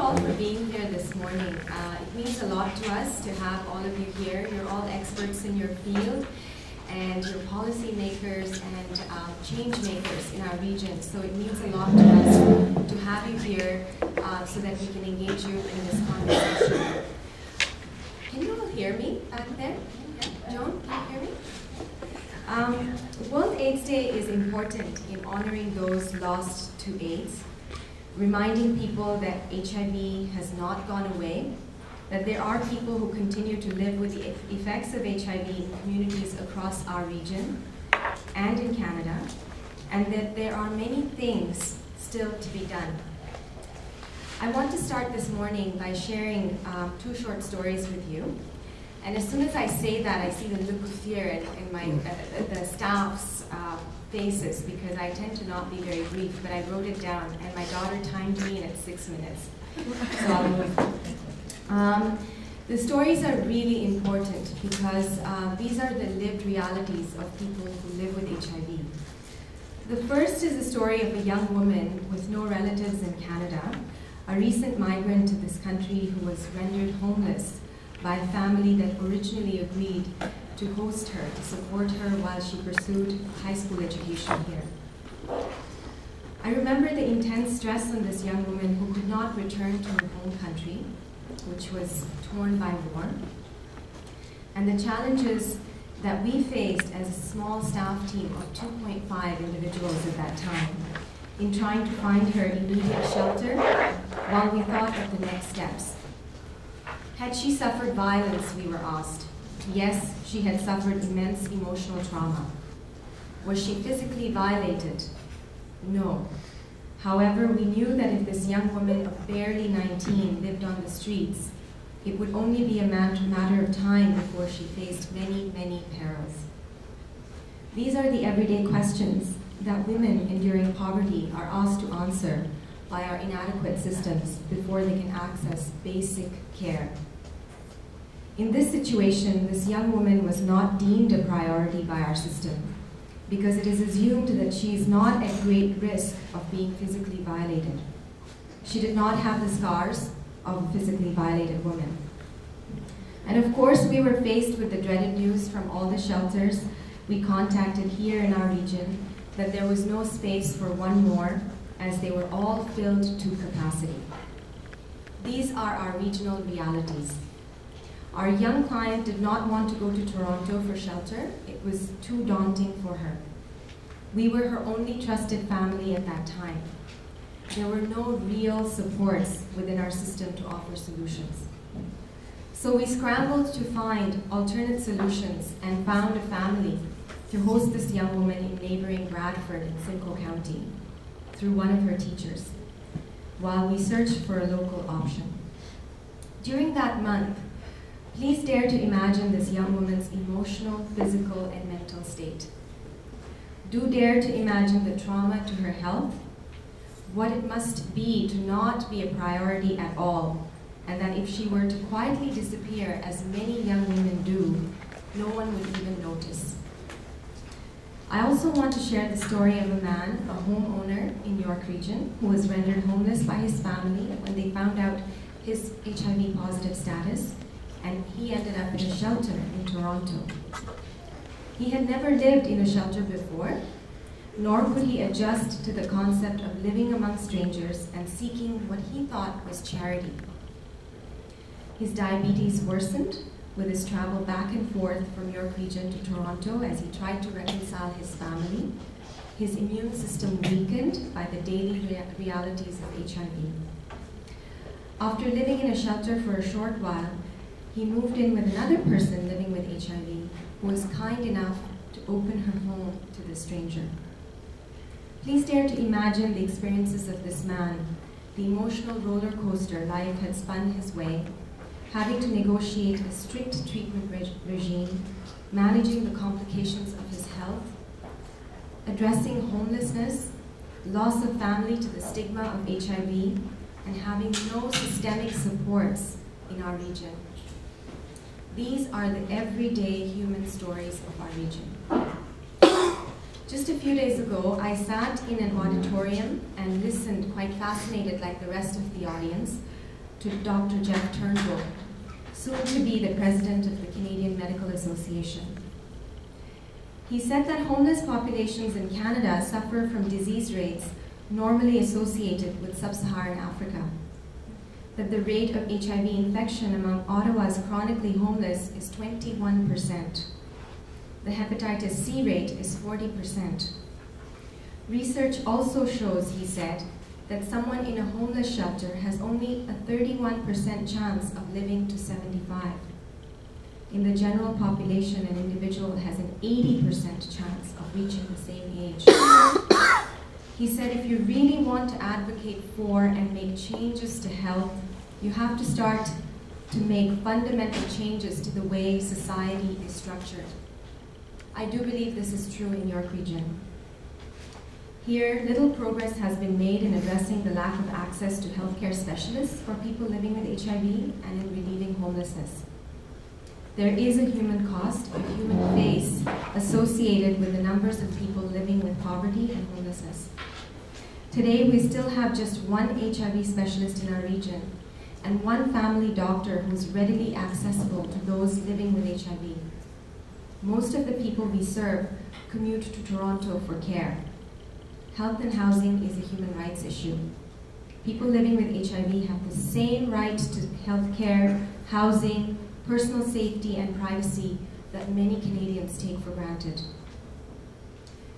all for being here this morning. It means a lot to us to have all of you here. You're all experts in your field, and you're policy makers and change makers in our region. So it means a lot to us to have you here so that we can engage you in this conversation. Can you all hear me back there? Joan, can you hear me? World AIDS Day is important in honoring those lost to AIDS, reminding people that HIV has not gone away, that there are people who continue to live with the effects of HIV in communities across our region and in Canada, and that there are many things still to be done. I want to start this morning by sharing two short stories with you. And as soon as I say that, I see the look of fear in the staff's faces, because I tend to not be very brief, but I wrote it down, and my daughter timed me in at 6 minutes. So I'll move. The stories are really important because these are the lived realities of people who live with HIV. The first is the story of a young woman with no relatives in Canada, a recent migrant to this country who was rendered homeless by a family that originally agreed to host her, to support her while she pursued high school education here. I remember the intense stress on this young woman who could not return to her home country, which was torn by war, and the challenges that we faced as a small staff team of 2.5 individuals at that time in trying to find her immediate shelter while we thought of the next steps. Had she suffered violence, we were asked. Yes, she had suffered immense emotional trauma. Was she physically violated? No. However, we knew that if this young woman of barely 19 lived on the streets, it would only be a matter of time before she faced many, many perils. These are the everyday questions that women enduring poverty are asked to answer by our inadequate systems before they can access basic care. In this situation, this young woman was not deemed a priority by our system because it is assumed that she is not at great risk of being physically violated. She did not have the scars of a physically violated woman. And of course, we were faced with the dreaded news from all the shelters we contacted here in our region that there was no space for one more, as they were all filled to capacity. These are our regional realities. Our young client did not want to go to Toronto for shelter. It was too daunting for her. We were her only trusted family at that time. There were no real supports within our system to offer solutions. So we scrambled to find alternate solutions and found a family to host this young woman in neighboring Bradford in Simcoe County through one of her teachers, while we searched for a local option. During that month, please dare to imagine this young woman's emotional, physical, and mental state. Do dare to imagine the trauma to her health, what it must be to not be a priority at all, and that if she were to quietly disappear, as many young women do, no one would even notice. I also want to share the story of a man, a homeowner in York Region, who was rendered homeless by his family when they found out his HIV positive status, and he ended up in a shelter in Toronto. He had never lived in a shelter before, nor could he adjust to the concept of living among strangers and seeking what he thought was charity. His diabetes worsened with his travel back and forth from York Region to Toronto as he tried to reconcile his family. His immune system weakened by the daily realities of HIV. After living in a shelter for a short while, he moved in with another person living with HIV who was kind enough to open her home to the stranger. Please dare to imagine the experiences of this man, the emotional roller coaster life had spun his way, having to negotiate a strict treatment regime, managing the complications of his health, addressing homelessness, loss of family to the stigma of HIV, and having no systemic supports in our region. These are the everyday human stories of our region. Just a few days ago, I sat in an auditorium and listened, quite fascinated like the rest of the audience, to Dr. Jeff Turnbull, soon to be the president of the Canadian Medical Association. He said that homeless populations in Canada suffer from disease rates normally associated with sub-Saharan Africa, that the rate of HIV infection among Ottawa's chronically homeless is 21%. The hepatitis C rate is 40%. Research also shows, he said, that someone in a homeless shelter has only a 31% chance of living to 75. In the general population, an individual has an 80% chance of reaching the same age. He said if you really want to advocate for and make changes to health, you have to start to make fundamental changes to the way society is structured. I do believe this is true in York Region. Here, little progress has been made in addressing the lack of access to healthcare specialists for people living with HIV and in relieving homelessness. There is a human cost, a human face associated with the numbers of people living with poverty and homelessness. Today, we still have just one HIV specialist in our region and one family doctor who is readily accessible to those living with HIV. Most of the people we serve commute to Toronto for care. Health and housing is a human rights issue. People living with HIV have the same right to health care, housing, personal safety, and privacy that many Canadians take for granted.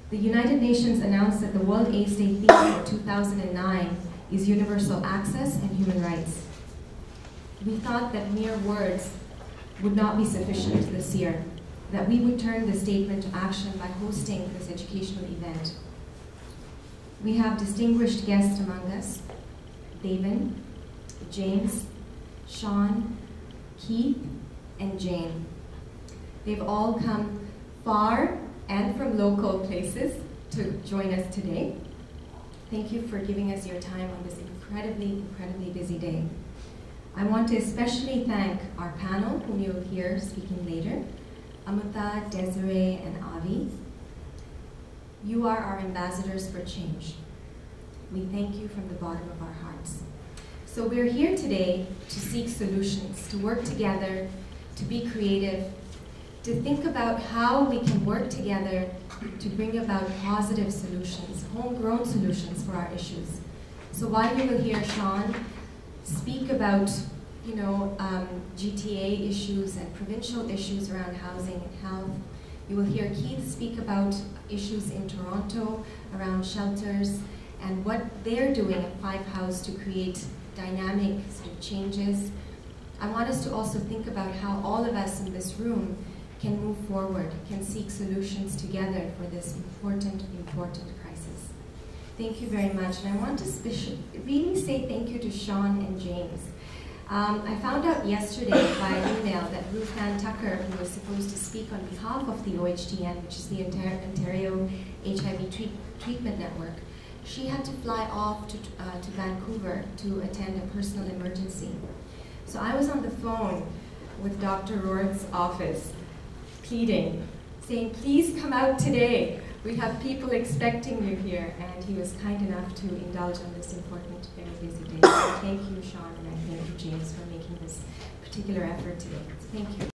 The United Nations announced that the World AIDS Day theme for 2009 is universal access and human rights. We thought that mere words would not be sufficient this year, that we would turn the statement to action by hosting this educational event. We have distinguished guests among us: David, James, Sean, Keith, and Jane. They've all come far and from local places to join us today. Thank you for giving us your time on this incredibly busy day. I want to especially thank our panel, whom you'll hear speaking later, Amita, Desiree, and Avi. You are our ambassadors for change. We thank you from the bottom of our hearts. So we're here today to seek solutions, to work together, to be creative, to think about how we can work together to bring about positive solutions, homegrown solutions for our issues. So while you will hear Sean speak about GTA issues and provincial issues around housing and health, you will hear Keith speak about issues in Toronto around shelters and what they're doing at Five House to create dynamic sort of changes. I want us to also think about how all of us in this room can move forward, can seek solutions together for this important crisis. Thank you very much. And I want to really say thank you to Sean and James. I found out yesterday by email that Ruth Ann Tucker, who was supposed to speak on behalf of the OHTN, which is the Ontario HIV Treatment Network, she had to fly off to Vancouver to attend a personal emergency. So I was on the phone with Dr. Rourke's office, pleading, saying, please come out today. We have people expecting you here. And he was kind enough to indulge on this important, very busy day. So thank you, Sean, and I thank you, James, for making this particular effort today. So thank you.